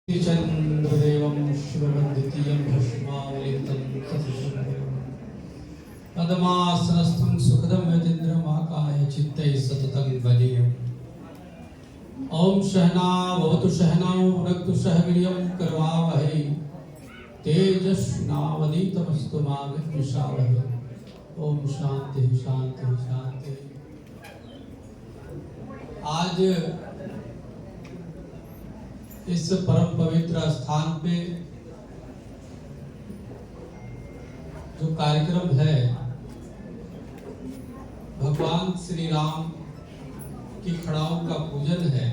चंद्रदेवं शिवमद्वितीयं भस्मावलितं तत्सुन्दरं पद्मासनस्थं सुखदं यतीन्द्रमाकाय चित्तैः सततं भजेयम्। ओम सहना भवतु सहनाओ भुनक्तु सह वीर्यं करवावहै तेजस्विनावधीतमस्तु मा विद्विषावहै। ओम शांति शांति शांति। आज इस परम पवित्र स्थान पे जो कार्यक्रम है, भगवान श्री राम की खड़ाओं का पूजन है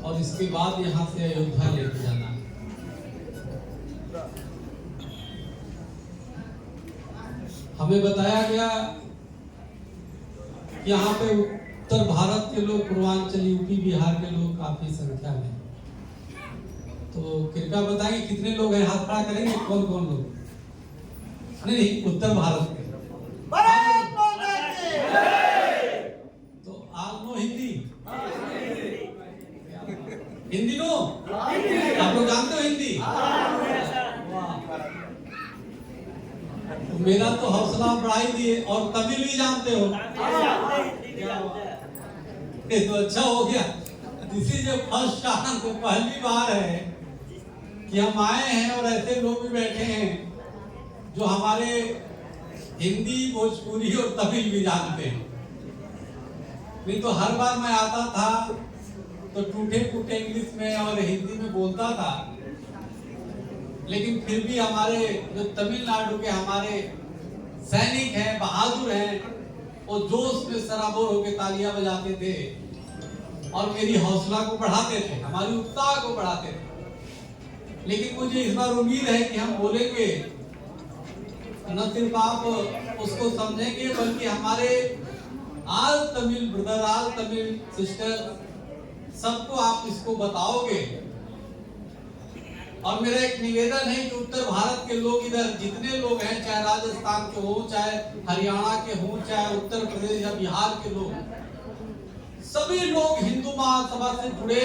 और इसके बाद यहाँ से अयोध्या लेके जाना है। हमें बताया गया यहाँ पे उत्तर भारत के लोग, पूर्वांचल यूपी बिहार के लोग काफी संख्या में, तो कृपया बताएंगे कितने लोग हैं? हाथ खड़ा करेंगे। कौन कौन लोग? नहीं, उत्तर भारत के। तो आप नो हिंदी? हिंदी नो? आप लोग जानते हो हिंदी? तो मेरा तो हौसला बढ़ाई दिए। और तमिल भी जानते हो? तो अच्छा हो गया। दिस इज फर्स्ट टाइम, तो पहली बार है कि हम आए हैं और ऐसे लोग भी बैठे हैं जो हमारे हिंदी, भोजपुरी और तमिल भी जानते हैं। नहीं तो हर बार मैं आता था तो टूटे फूटे इंग्लिश में और हिंदी में बोलता था, लेकिन फिर भी हमारे जो तमिलनाडु के हमारे सैनिक हैं, बहादुर हैं, वो जोश में सराबोर होकर तालियां बजाते थे और मेरी हौसला को बढ़ाते थे, हमारी उत्साह को बढ़ाते थे। लेकिन मुझे इस बार उम्मीद है कि हम बोलेंगे न सिर्फ आप उसको समझेंगे, बल्कि हमारे आल तमिल ब्रदर, आल तमिल सिस्टर, सबको आप इसको बताओगे। और मेरा एक निवेदन है कि उत्तर भारत के लोग, इधर जितने लोग हैं, चाहे राजस्थान के हो, चाहे हरियाणा के हो, चाहे उत्तर प्रदेश या बिहार के लोग, सभी लोग हिंदू महासभा से जुड़े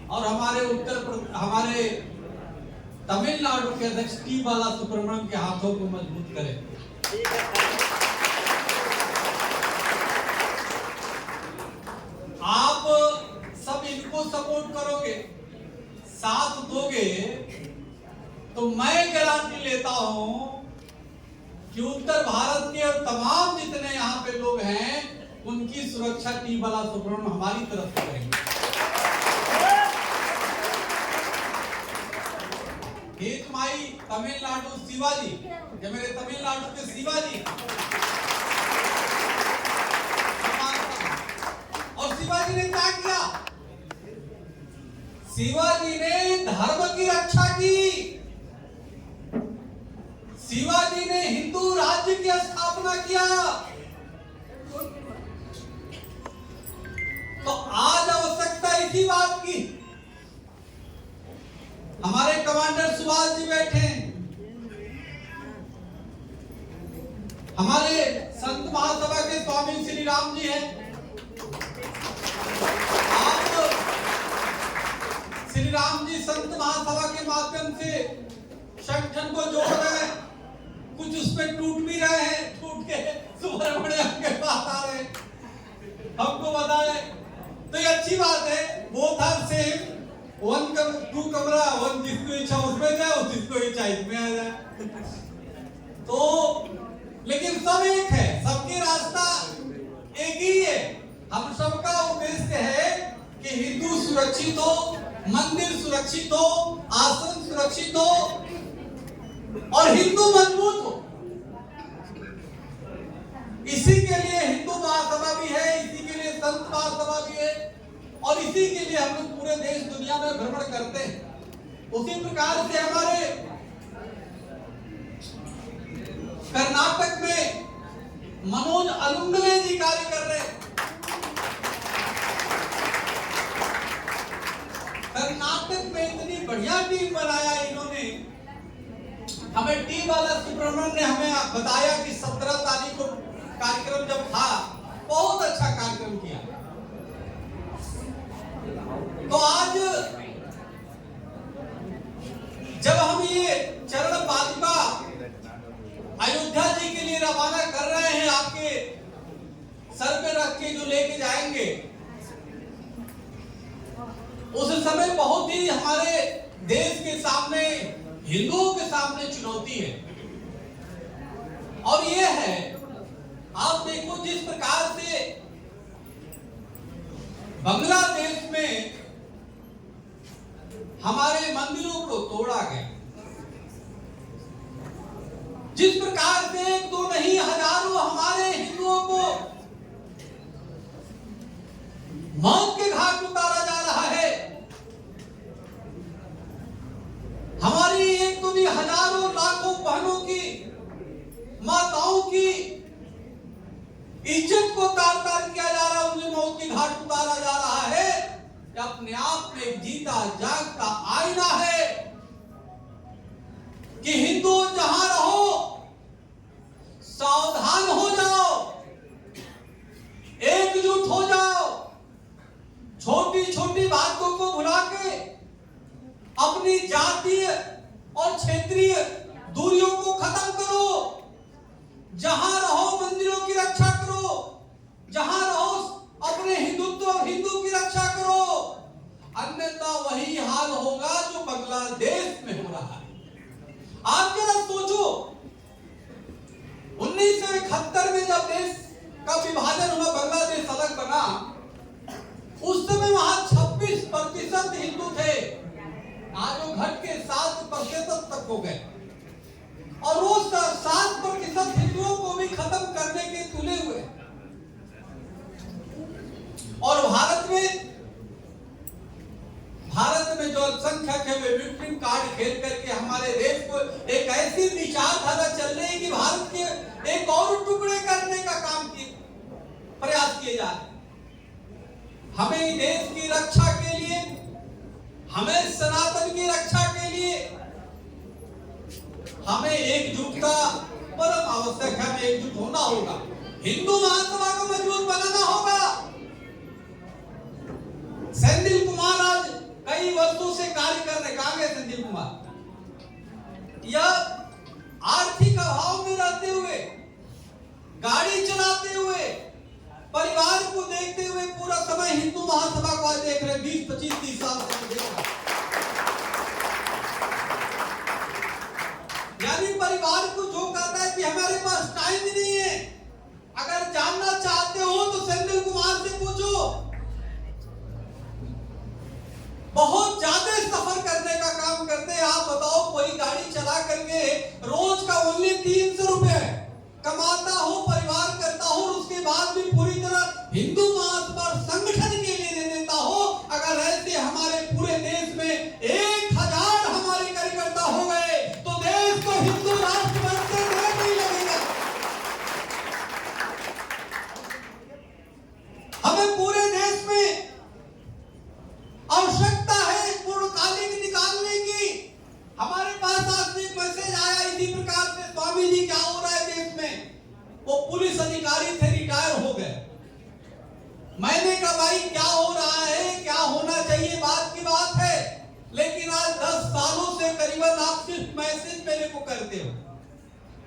और हमारे तमिलनाडु के अध्यक्ष टी बालासुब्रमण्यम के हाथों को मजबूत करें। आप सब इनको सपोर्ट करोगे, साथ दोगे, तो मैं गारंटी लेता हूं कि उत्तर भारत के और तमाम जितने यहाँ पे लोग हैं, उनकी सुरक्षा टी बालासुब्रमण्यम हमारी तरफ से करेंगे। एक माई तमिलनाडु शिवाजी, ये मेरे तमिलनाडु के शिवाजी, और शिवाजी ने क्या किया? शिवाजी ने धर्म की रक्षा की। शिवाजी ने हिंदू राज्य की स्थापना किया। तो आज आवश्यकता इसी बात की। हमारे कमांडर सुभाष जी बैठे हैं, हमारे संत महासभा के स्वामी श्री राम जी हैं। आप श्री राम जी संत महासभा के माध्यम से संगठन को जोड़ रहे हैं, कुछ उसमें टूट भी रहे हैं, टूट के सुब्रमण्यम के पास आ रहे हैं, हमको बताए। तो ये अच्छी बात है। बोथ आर सेम, टू कमरा, वन जिसको इच्छा उसमें जाए, जिसको इच्छा इसमें आ जाए। तो लेकिन सब एक है, सबकी रास्ता एक ही है। हम सबका उद्देश्य है कि हिंदू सुरक्षित हो, मंदिर सुरक्षित हो, आश्रम सुरक्षित हो और हिंदू मजबूत हो। इसी के लिए हिंदू महासभा भी है, इसी के लिए संत महासभा भी है, और इसी के लिए हम लोग पूरे देश दुनिया में भ्रमण करते हैं। उसी प्रकार से हमारे कर्नाटक में मनोज अलुंगले जी कार्य कर रहे हैं। कर्नाटक में इतनी बढ़िया टीम बनाया इन्होंने। हमें टी बालासुब्रमण्यम ने हमें बताया कि 17 तारीख को कार्यक्रम जब था, बहुत अच्छा कार्यक्रम किया। तो आज जब हम ये चरण पादुका अयोध्या जी के लिए रवाना कर रहे हैं, आपके सर पे रख के जो लेके जाएंगे, उस समय बहुत ही हमारे देश के सामने, हिंदुओं के सामने चुनौती है। और ये है, आप देखो जिस प्रकार से बांग्लादेश में हमारे मंदिरों को तोड़ा गया, जिस प्रकार से एक दो नहीं हजारों हमारे हिंदुओं को मौत के घाट उतारा जा रहा है, हमारी एक दो नहीं हजारों लाखों बहनों की, माताओं की इज्जत को तार तार किया जा रहा है, उन्हें मौत के घाट उतारा जा रहा है। अपने आप में जीता जागता आईना है कि हिंदू जहां रहो सावधान हो जाओ, एकजुट हो जाओ, छोटी छोटी बातों को भुला के अपनी जातीय और क्षेत्रीय दूरियों को खत्म करो, जहां रहो मंदिरों की रक्षा करो, जहां रहो अपने हिंदुत्व और हिंदू की रक्षा करो, अन्यथा वही हाल होगा जो बांग्लादेश में हो रहा है। आप जरा सोचो, 1971 में जब देश का विभाजन हुआ, बांग्लादेश अलग बना, उस समय वहां 26% हिंदू थे, आज वो घट के 7% तक हो गए, और वो 7% हिंदुओं को भी खत्म करने के तुले हुए। और भारत में जो अल्पसंख्यक है वे विक्टिम कार्ड खेल करके हमारे देश को एक ऐसी विचारधारा चल रही है कि भारत के एक और टुकड़े करने का काम की प्रयास किए जा रहे। हमें देश की रक्षा के लिए, हमें सनातन की रक्षा के लिए हमें एकजुटता परम आवश्यक है, हमें एकजुट होना होगा, हिंदू महासभा को मजबूत बनाना होगा। सेंथिल कुमार आज कई वर्षों से कार्य कर रहे, कहां गए सेंथिल कुमार? यह आर्थिक अभाव में रहते हुए, गाड़ी चलाते हुए, परिवार को देखते हुए पूरा समय हिंदू महासभा को आज देख रहे, 20, 25, 30 साल से देख रहे। यानी परिवार को जो कहता है कि हमारे पास टाइम ही नहीं है, अगर जानना चाहते हो तो सेंथिल कुमार से पूछो। बहुत ज्यादा सफर करने का काम करते हैं। आप बताओ, कोई गाड़ी चला करके रोज का ओनली 300 रुपए कमाता हो, परिवार करता हो, उसके बाद भी पूरी तरह हिंदू महासभा संगठन के लिए दे देता हो। अगर ऐसे हमारे पूरे देश में 1000 हमारे कार्यकर्ता हो गए तो देश को हिंदू राष्ट्र बनते नहीं लगेगा। हमें पूरे देश में आवश्यकता है पूर्णकालिक निकालने की। हमारे पास आज एक मैसेज आया इसी प्रकार से, स्वामी जी क्या हो रहा है देश में? वो पुलिस अधिकारी थे, रिटायर हो गए। मैंने कहा भाई क्या हो रहा है, क्या होना चाहिए, बात की बात है, लेकिन आज 10 सालों से करीबन आप सिर्फ मैसेज मेरे को करते हो,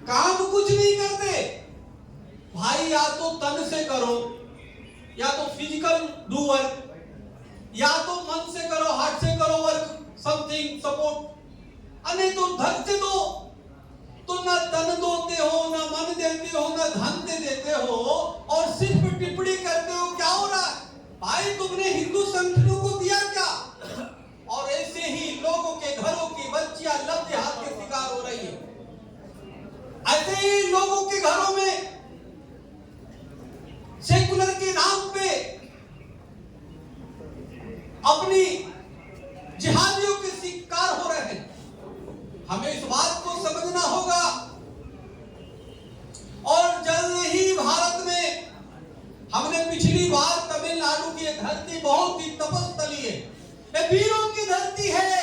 काम कुछ नहीं करते। भाई या तो तन से करो, या तो फिजिकल डू वर्क, या तो मन से करो, हार्ट से करो वर्क, समथिंग सपोर्ट, अने तो धन से दो। तो ना तन दोते हो, ना मन देते हो, ना धन दे देते हो, और सिर्फ टिप्पणी करते हो। क्या हो रहा है भाई? तुमने हिंदू संगठनों को दिया क्या? और ऐसे ही लोगों के घरों की बच्चियां लब्ध के शिकार हो रही है। ऐसे ही लोगों के घरों में सेकुलर के नाम पे अपनी जिहादियों के शिकार हो रहे हैं। हमें इस बात को समझना होगा। और जल्द ही भारत में, हमने पिछली बार तमिलनाडु की धरती बहुत ही तपस्थली है, ये वीरों की धरती है,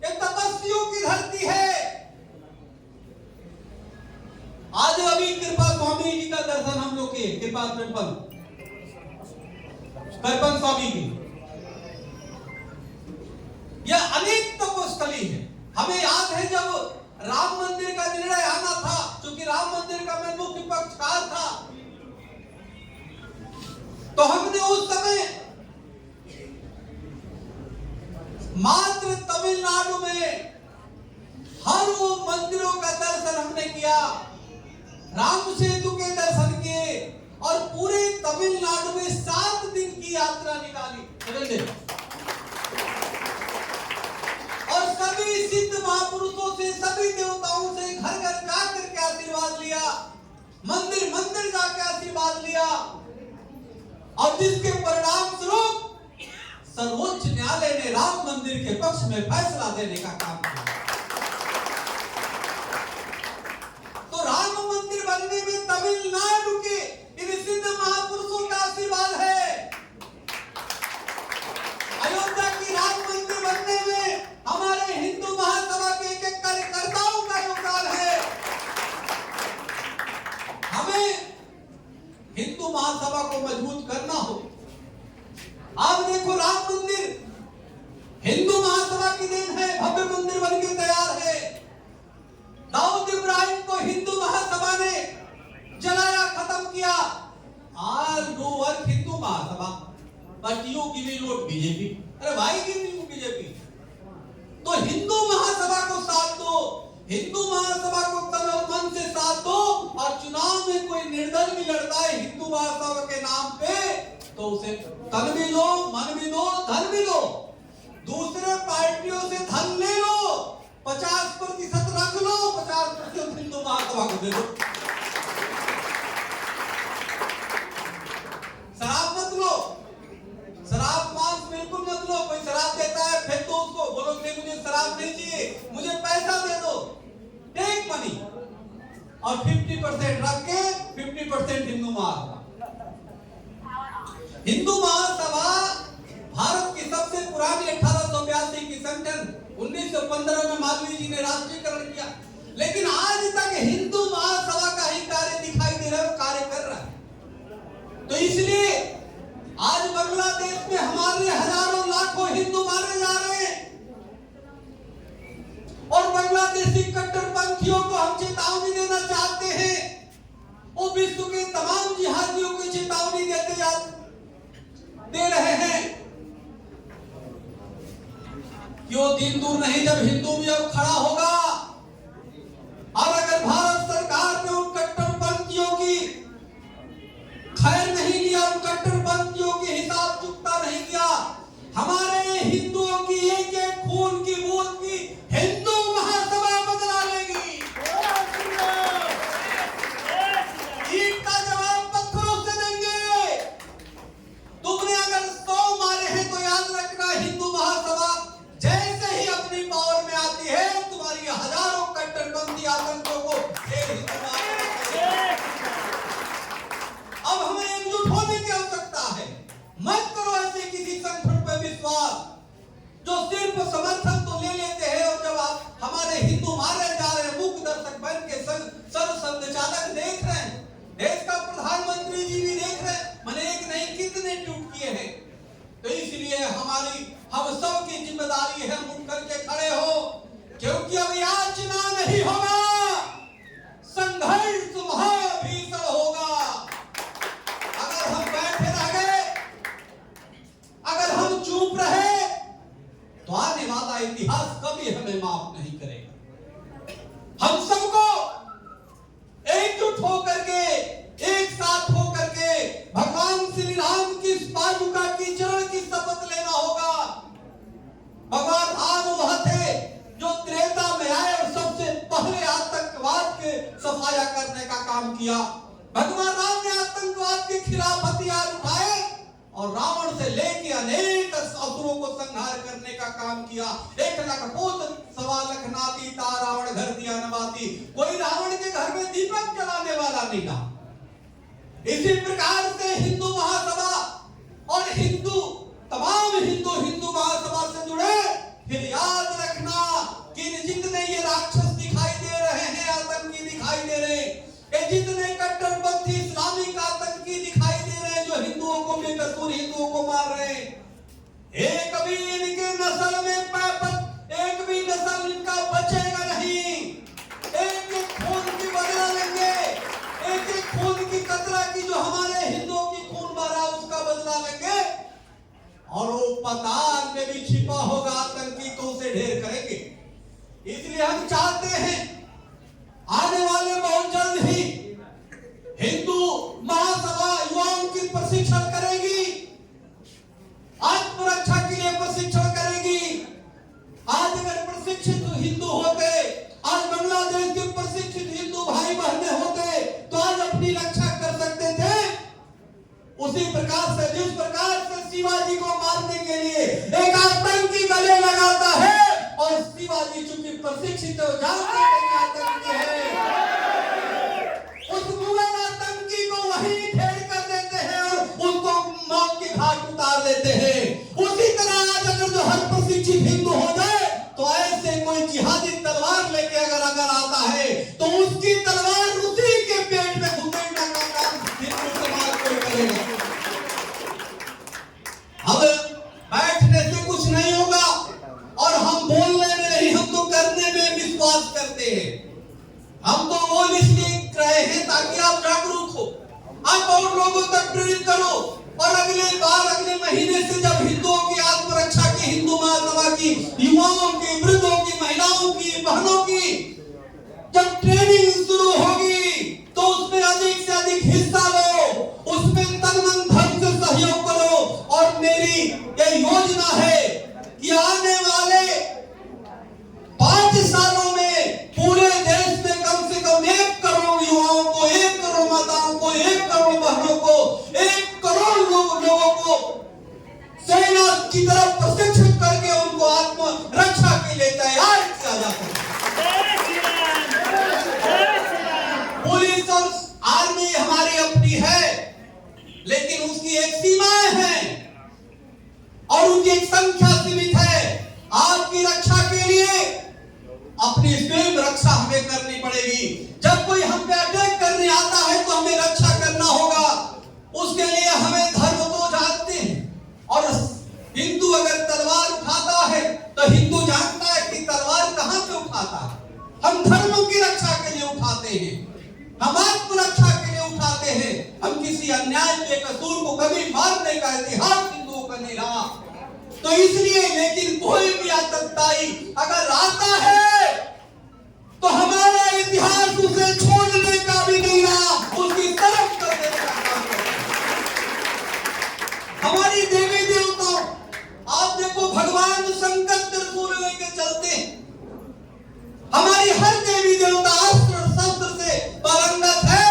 ये तपस्वियों की धरती है। आज अभी कृपा स्वामी जी का दर्शन हम लोग किए, कृपा कृपन स्वामी की। राम मंदिर का निर्णय आना था, क्योंकि राम मंदिर का मैं मुख्य पक्षकार था, तो हमने उस समय मात्र तमिलनाडु में हर वो मंदिरों का दर्शन हमने किया, राम सेतु के दर्शन किए और पूरे तमिलनाडु में 7 दिन की यात्रा निकाली और सभी सिद्ध महापुरुषों से, सभी देवताओं से घर घर जाकर के आशीर्वाद लिया, मंदिर मंदिर जाकर आशीर्वाद लिया और जिसके परिणाम स्वरूप सर्वोच्च न्यायालय ने राम मंदिर के पक्ष में फैसला देने का काम किया। तो राम मंदिर बनने में तमिलनाडु के इन सिद्ध महापुरुषों का आशीर्वाद है। अयोध्या की राम मंदिर बनने में हमारे हिंदू महासभा के एक कार्यकर्ताओं का योगदान है। हमें हिंदू महासभा को मजबूत करना हो। आप देखो, राम मंदिर हिंदू महासभा की देन है, भव्य मंदिर बनके तैयार है। दाऊद इब्राहिम को हिंदू महासभा ने जलाया, खत्म किया। आज do work Hindu Mahasabha, but you give vote BJP. अरे भाई, गिव बीजेपी। तो हिंदू महासभा को साथ दो, हिंदू महासभा को तन और मन से साथ दो, और चुनाव में कोई निर्दल भी लड़ता है हिंदू महासभा के नाम पे, तो उसे तन भी दो, मन भी दो, धन भी दो। दूसरे पार्टियों से धन ले लो, 50% रख लो, 50% हिंदू महासभा को दे दो। शराब मत लो, शराब मांस बिल्कुल मत लो। कोई शराब देता है, फेंक दो उसको, बोलो कि मुझे शराब नहीं चाहिए, मुझे पैसा दे दो, टेक मनी। और 50% रख के 50% हिंदू महासभा। हिंदू महासभा भारत की सबसे पुरानी 1882 की संगठन, 1915 में मालवीय जी ने राष्ट्रीयकरण किया, लेकिन आज तक हिंदू महासभा का ही कार्य दिखाई दे रहा है, कार्य कर रहा है। तो इसलिए आज बांग्लादेश में हमारे हजारों लाखों हिंदू मारे जा रहे हैं और बांग्लादेशी कट्टरपंथियों को हम चेतावनी देना चाहते हैं। वो विश्व के तमाम जिहादियों को चेतावनी दे रहे हैं कि वो दिन दूर नहीं जब हिंदू भी अब खड़ा होगा, और अगर भारत सरकार ने उन कट्टरपंथियों की खैर नहीं लिया, उन कट्टरपंथियों के हिसाब चुकता नहीं किया, हमारे हिंदुओं की एक एक खून की बूंद की हिंदू महासभा बदला लेगी। ईंट का जवाब पत्थरों से देंगे। तुमने अगर 100 मारे हैं तो याद रखना, हिंदू महासभा जैसे ही अपनी पावर में आती है, तुम्हारी हजारों कट्टरपंथी आतंकों को अब हमें एकजुट होने की आवश्यकता है। मत करो ऐसे किसी संगठन पर विश्वास जो सिर्फ समर्थन तो ले लेते हैं, और जब आप हमारे हिंदू मारे जा रहे हैं, मुख्य दर्शक बन के सर्व संचालक देख रहे हैं, देश का प्रधानमंत्री जी भी देख रहे हैं, मैंने एक नहीं कितने ट्वीट किए हैं। तो इसलिए हम सब की जिम्मेदारी है उठ करके खड़े हो, क्योंकि अब याचना नहीं होगा, संघर्ष भीषण होगा। अगर हम बैठे रह गए, अगर हम चुप रहे, तो आने वाला इतिहास कभी हमें माफ नहीं करेगा। हम सबको एकजुट होकर के, एक साथ होकर के भगवान श्री राम की पादुका की चरण की शपथ लेना होगा। भगवान राम वह थे जो त्रेता में आए और सबसे पहले आतंकवाद के सफाया करने का काम किया। भगवान राम ने आतंकवाद के खिलाफ हथियार उठाए और रावण से लेके अनेक असुरों को संहार करने का काम किया। 1 लाख पोत सवा लख नाती ता रावण घर दिया नवाती। कोई रावण के घर में दीपक जलाने वाला नहीं था। इसी प्रकार से हिंदू महासभा और तमाम हिंदू महासभा से जुड़े, फिर याद रखना कि जितने ये राक्षस दिखाई दे रहे हैं, आतंकी दिखाई दे रहे हैं, ये जितने कट्टरपंथी इस्लामिक आतंकी दिखाई दे रहे हैं, जो हिंदुओं को बेकसूर हिंदुओं को मार रहे हैं, एक भी इनके नस्ल में एक भी नस्ल इनका बचेगा नहीं। पाताल में भी छिपा होगा आतंकी तो उसे ढेर करेंगे। इसलिए हम चाहते हैं आने वाले बहुत जल्द ही हिंदू महासभा युवाओं की प्रशिक्षण करेगी, आत्मरक्षा के लिए प्रशिक्षण करेगी। आज अगर प्रशिक्षित हिंदू होते, आज बांग्लादेश के प्रशिक्षित हिंदू भाई बहने होते तो आज अपनी रक्षा कर सकते थे। उसी प्रकार से जिस प्रकार से शिवाजी को मारने के लिए एक आतंकी गले लगाता है और शिवाजी चूंकि प्रशिक्षित हो जानते हैं आतंकी है, उस मुगल आतंकी को वहीं ढेर कर देते हैं और उसको मौत के घाट उतार देते हैं। उसी तरह आज अगर जो हर प्रशिक्षित हिंदू हो जाए तो ऐसे कोई जिहादी तलवार लेके अगर आता है तो उसकी तलवार उसी के पेट में घुसेड़ने का काम हिंदू समाज कोई करेगा। अब बैठने से कुछ नहीं होगा और हम बोलने में नहीं, हम तो करने में विश्वास करते हैं। हम तो बोल इसलिए रहे हैं ताकि आप जागरूक हो, आप और लोगों तक प्रेरित करो। और अगले महीने से जब हिंदुओं की आत्मरक्षा की, हिंदू महासभा की, युवाओं की, वृद्धों की, महिलाओं की, बहनों की जब ट्रेनिंग शुरू होगी तो उसमें अधिक से अधिक हिस्सा लो, उसमें तन मन धन से सहयोग करो। और मेरी ये योजना है कि आने वाले 5 सालों में पूरे देश में कम से कम 1 करोड़ युवाओं को, 1 करोड़ माताओं को, 1 करोड़ बहनों को, 1 करोड़ लोगों को सेना की तरफ प्रशिक्षित करके उनको आत्मरक्षा के लिए तैयार किया जाता है। पुलिस और आर्मी हमारी अपनी है, लेकिन उसकी एक सीमाएं हैं और उनकी एक संख्या सीमित है। आपकी रक्षा के लिए अपनी स्वयं रक्षा हमें करनी पड़ेगी। जब कोई हम पे अटैक करने आता है तो हमें रक्षा करना होगा। उसके लिए हमें धर्म को जानते हैं और हिंदू अगर तलवार उठाता है तो हिंदू जानता है कि तलवार कहां से उठाता है। हम धर्म की रक्षा के लिए उठाते हैं, हम आत्मरक्षा के लिए उठाते हैं। हम किसी अन्याय के कसूर को कभी मारने का इतिहास हिंदुओं का नहीं रहा। तो इसलिए लेकिन कोई भी आतंकवादी अगर आता है तो हमारा इतिहास उसे छोड़ने का भी नहीं रहा, उसकी तरफ कर देने का काम करता है। हमारी देवी देवताओं, आप देखो भगवान शंकर त्रिशूल लेके चलते हैं। हमारी हर देवी देवता अस्त्र शस्त्र से पारंगत है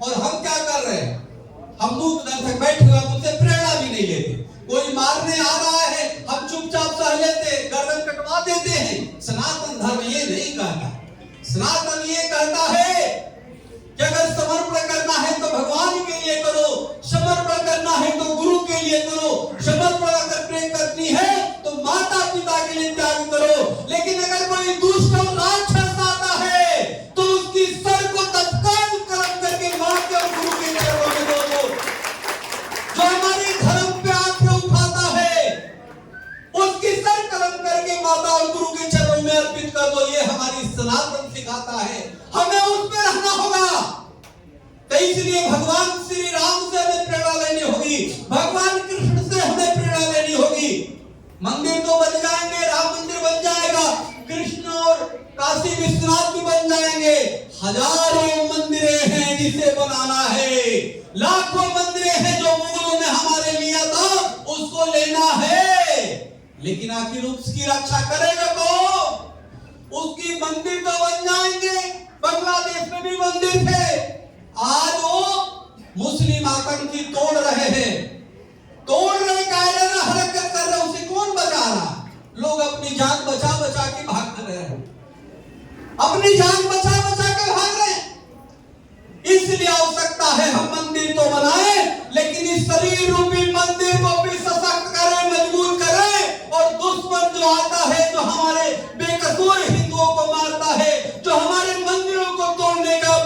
और हम क्या कर रहे हैं? हम मूक दर्शक बैठे हुए, उनसे प्रेरणा भी नहीं लेते। कोई मारने आ रहा है, हम चुपचाप सह लेते, गर्दन कटवा देते हैं। सनातन धर्म ये नहीं कहता। सनातन ये कहता है कि अगर समर्पण करना है तो भगवान के लिए करो, समर्पण करना है तो गुरु के लिए करो, समर्पण अगर प्रेम करनी है तो माता पिता के लिए त्याग करो। लेकिन अगर कोई दुष्ट और राक्षस आता है तो उसकी सर को तत्काल कर्म करके मां के और गुरु के चरणों में दो। जो हमारे धर्म पे आंखें उठाता है उसकी सर कलम करके माता और गुरु के चरणों में अर्पित कर दो। ये हमारी सनातन सिखाता है, हमें उस पे रहना होगा। तो इसलिए भगवान श्री राम से हमें प्रेरणा लेनी होगी, भगवान कृष्ण से हमें प्रेरणा लेनी होगी। मंदिर तो बन जाएंगे, राम मंदिर बन जाएगा, कृष्ण और काशी विश्वनाथ भी बन जाएंगे। हजारों मंदिरें हैं जिसे बनाना है, लाखों मंदिरें हैं जो मुगलों ने हमारे लिया था उसको लेना है। लेकिन आखिर उसकी रक्षा करेगा कौन? उसकी मंदिर तो बन जाएंगे, बांग्लादेश में भी मंदिर थे, आज वो मुस्लिम आतंकी तोड़ रहे हैं, तोड़ रहे, कायराना हरकत कर रहे, उसे कौन बचा रहा? लोग अपनी जान बचा बचा के भाग रहे हैं, अपनी जान बचा बचा के भाग रहे हैं। इसलिए आवश्यकता है हम मंदिर तो बनाए, लेकिन इस शरीर रूपी मंदिर को भी सशक्त करें, मजबूत करें। और दुश्मन जो आता है, जो हमारे बेकसूर हिंदुओं को मारता है, जो हमारे मंदिरों को तोड़ने का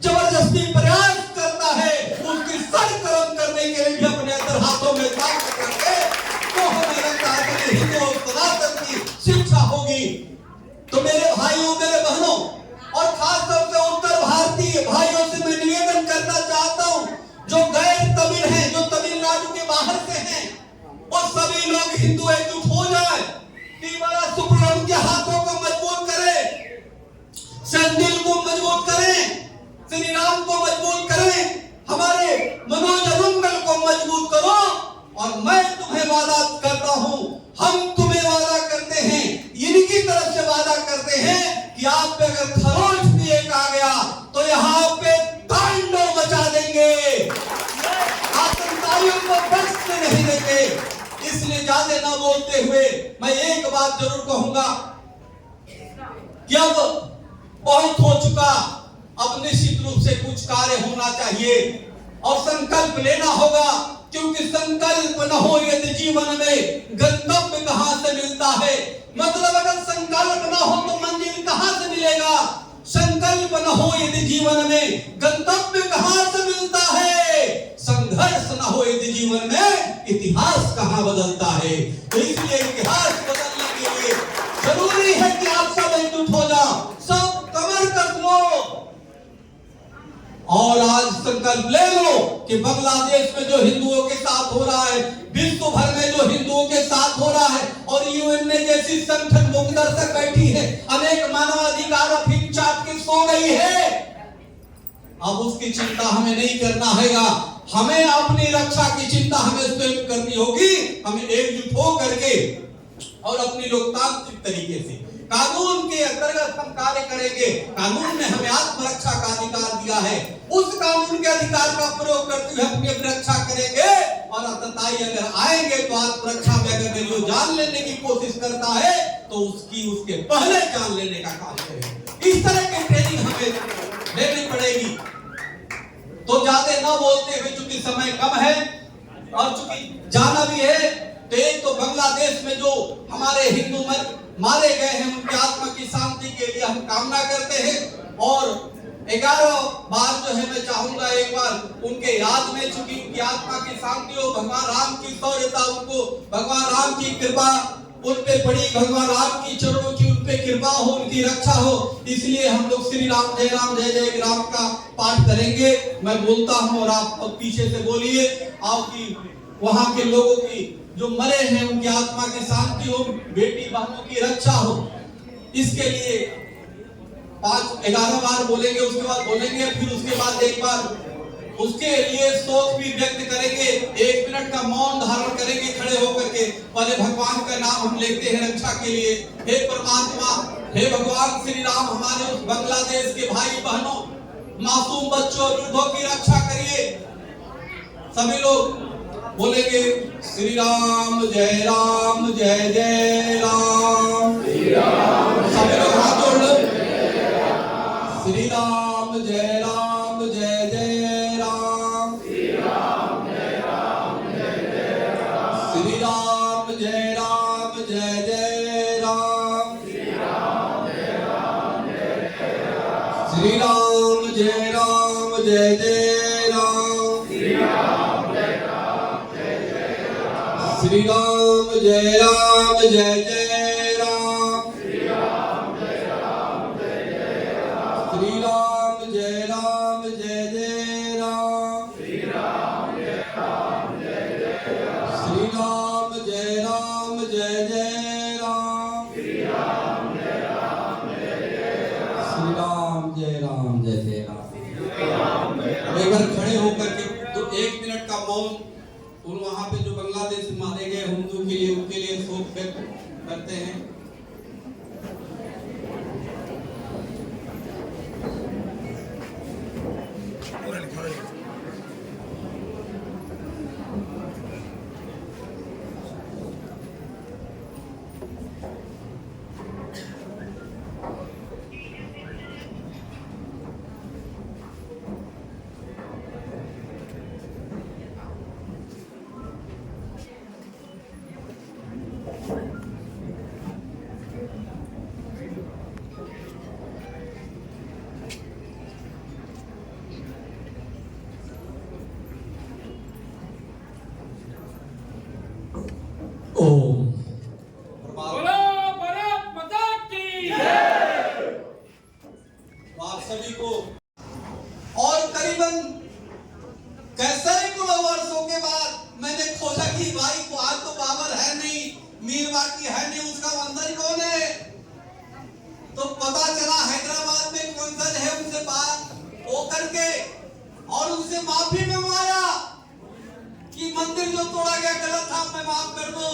जबरदस्ती प्रयास करता है, उसकी सर कलम करने के लिए भी अपने अंदर हाथों में ताकत रखे तो हमें लगता है कि हिंदू सनातन की शिक्षा होगी। तो मेरे भाइयों, मेरे बहनों और खास तौर से उत्तर भारतीय भाइयों से मैं निवेदन करना चाहता हूं, जो गैर तमिल हैं, जो तमिलनाडु के बाहर से हैं, और सभी लोग हिंदू एकजुट हो जाए, तिवारा सुब्रमण्यम के हाथों को मजबूत करें, संदिल को मजबूत करें, श्री राम को मजबूत करें, हमारे मनोज अरुंगल को मजबूत करो। और मैं तुम्हें वादा करता हूं, हम तुम्हें वादा करते हैं, इनकी तरफ से वादा करते हैं कि आप पे अगर खरोच भी एक आ गया तो यहाँ पे तांडव मचा देंगे, आतंकवादियों को बख्शने नहीं देंगे। इसलिए ज्यादा ना बोलते हुए मैं एक बात जरूर कहूंगा कि अब बहुत हो चुका, अब निश्चित रूप से कुछ कार्य होना चाहिए और संकल्प लेना होगा, क्योंकि संकल्प न हो यदि जीवन में गंतव्य कहां से मिलता है। मतलब अगर संकल्प न हो तो मंजिल कहां से मिलेगा, संकल्प न हो यदि जीवन में गंतव्य कहां से मिलता है, संघर्ष न हो यदि जीवन में इतिहास कहां बदलता है। तो इसलिए इतिहास बदलने के लिए जरूरी है कि आप सब एकजुट हो जाओ, सब कमर कस लो और आज संकल्प ले लो कि बांग्लादेश में जो हिंदुओं के साथ हो रहा है, विश्व भर में जो हिंदुओं के साथ हो रहा है, और यूएन ने जैसी संगठन मुखदर्शक बैठी है, अनेक मानवाधिकार फिल्म चाट के सो गई है, अब उसकी चिंता हमें नहीं करना हैगा। हमें अपनी रक्षा की चिंता हमें स्वयं करनी होगी। हमें एकजुट हो करके और अपनी लोकतांत्रिक तरीके से कानून के अंतर्गत हम कार्य करेंगे। कानून ने हमें आत्मरक्षा का अधिकार दिया है, उस कानून के अधिकार का प्रयोग करते हुए अपनी रक्षा करेंगे। और आतंकवादी अगर आएंगे तो आत्मरक्षा में अगर मेरी जान लेने की कोशिश करता है तो उसके पहले जान लेने का काम करेंगे। इस तरह की ट्रेनिंग हमें लेनी पड़ेगी। तो ज्यादा ना बोलते हुए, चूंकि समय कम है और चूंकि जाना भी है, तो एक तो बांग्लादेश में जो हमारे हिंदू मारे गए हैं उनकी आत्मा की शांति के लिए हम कामना करते हैं। और 11 बार जो है मैं चाहूंगा एक बार उनके याद में, चूंकि उनकी आत्मा की शांति हो, भगवान राम की शौर्यता, उनको भगवान राम की कृपा उन पे पड़ी, भगवान राम की चरणों की उन पे कृपा हो, उनकी रक्षा हो। इसलिए हम लोग श्री राम जय जय राम का पाठ करेंगे। मैं बोलता हूँ और आप पीछे से बोलिए, आपकी वहां के लोगों की जो मरे हैं उनकी आत्मा की शांति हो, बेटी बहनों की रक्षा हो। इसके लिए 11 बार बोलेंगे, उसके बाद बोलेंगे, फिर उसके बाद एक बार उसके लिए शोक भी व्यक्त करेंगे। 1 मिनट का मौन धारण करेंगे खड़े होकर के। पहले भगवान का नाम हम लेते हैं रक्षा के लिए। हे परमात्मा, हे भगवान श्री राम, हमारे उस बांग्लादेश के भाई बहनों, मासूम बच्चों, वृद्धों की रक्षा करिए। सभी लोग बोलेंगे श्री राम जय राम जय जय राम। सभी लोग हाथ जोड़ लो। श्री राम जय राम जय जय राम। श्री राम जय राम जय जय राम। श्री राम जय राम जय जय राम। श्री राम जय राम जय जय राम। श्री राम जय राम जय जय राम। श्री राम जय राम जय जय राम। श्री राम जय राम जय जय राम। श्री राम जय राम जय जय राम। श्री राम जय राम जय जय राम। श्री राम जय राम जय जय राम। श्री राम जय राम जय जय राम। श्री राम जय राम जय जय राम। श्री राम जय राम जय जय राम। एक बार खड़े होकर के तो 1 मिनट का मौन और वहां पे जो बांग्लादेश में मारे गए हिंदू के लिए, उनके लिए शोक व्यक्त करते हैं। ओम भारत माता की जय। आप सभी को और करीबन कैसे वर्षों के बाद मैंने खोजा कि भाई को आज तो फिर बाकी है नहीं, उसका मंदिर कौन है? तो पता चला हैदराबाद में एक मंदिर है, उनसे बात वो करके और उनसे माफी मंगवाया कि मंदिर जो तोड़ा गया गलत था, मैं माफ कर दो।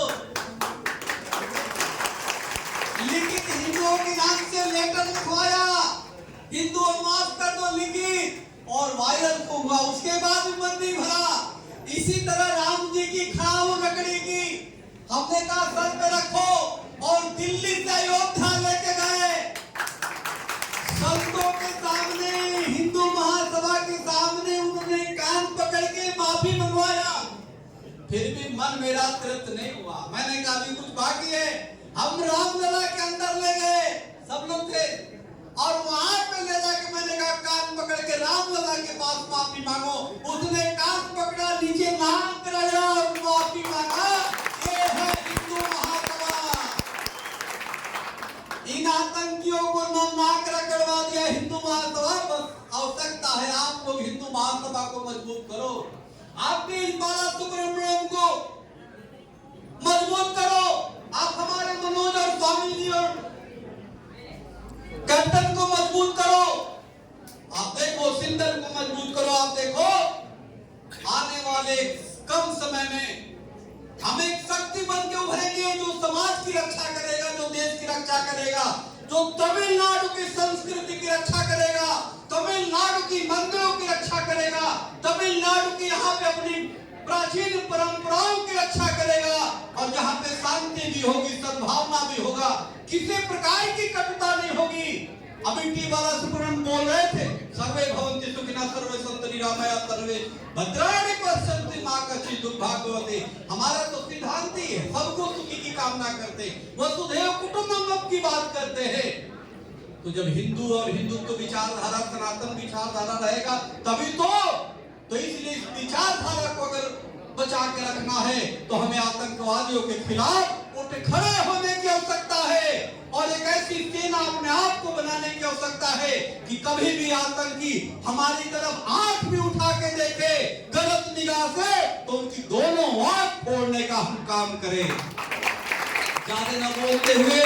लिखित हिंदुओं के नाम से लेटर लिखवाया, हिंदुओं माफ कर दो लिखित, और वायरल हुआ। उसके बाद भी मंदिर भरा। इसी तरह राम जी की खड़ा हो लकड़ी की, हमने कहा सर पे रखो, और दिल्ली से अयोध्या लेके गए। संतों के सामने, हिंदू महासभा के सामने उन्होंने कान पकड़ के माफी मंगवाया। फिर भी मन मेरा तृप्त नहीं हुआ। मैंने कहा अभी कुछ बाकी है। हम रामलला के अंदर ले गए, सब लोग थे, और वहां पे ले जाके मैंने कहा कान पकड़ के रामलला के पास माफी मांगो। उसने कान पकड़ा, नीचे नाम कराया और माफी मांगा। ये है हिंदू महासभा। इन आतंकियों को नाक रगड़वा दिया हिंदू महासभा। बस आवश्यकता है आप लोग हिंदू महासभा को मजबूत करो। आपके इस बाला सुब्रमण्यम को मजबूत करो। आप हमारे मनोज और स्वामी जी और कैप्टन को मजबूत करो। आप देखो सिंधर को मजबूत करो। आप देखो आने वाले कम समय में हम एक शक्ति बन के उभरेंगे, जो समाज की रक्षा करेगा, जो देश की रक्षा करेगा, जो तमिलनाडु की संस्कृति की रक्षा करेगा, तमिलनाडु की मंदिरों की रक्षा करेगा, तमिलनाडु की यहाँ पे अपनी प्राचीन परंपराओं की रक्षा करेगा, और जहाँ पे शांति भी होगी, सद्भावना भी होगा, किसी प्रकार की कटुता नहीं होगी। अभी टी बाला सुब्रमण्यम बोल रहे थे, सर्वे भवन्ति सुखिनः सर्वे सन्तु निरामया सर्वे भद्राणि पश्यन्ति मा कश्चित् दुर्भाग्यवते। हमारा तो सिद्धांत ही है, सबको सुखी की कामना करते, वसुधैव कुटुम्बकम की बात करते हैं। तो जब हिंदू और हिंदुत्व विचारधारा, सनातन विचारधारा रहेगा तभी तो इसलिए इस विचारधारा को अगर बचा के रखना है तो हमें आतंकवादियों के खिलाफ उठ खड़े होने की आवश्यकता है, और एक ऐसी सेना अपने आप को बनाने की आवश्यकता है कि कभी भी आतंकी हमारी तरफ आंख भी उठा के देखे गलत निगाह से, तो उनकी दोनों आंख फोड़ने का हम काम करें। ज्यादा न बोलते हुए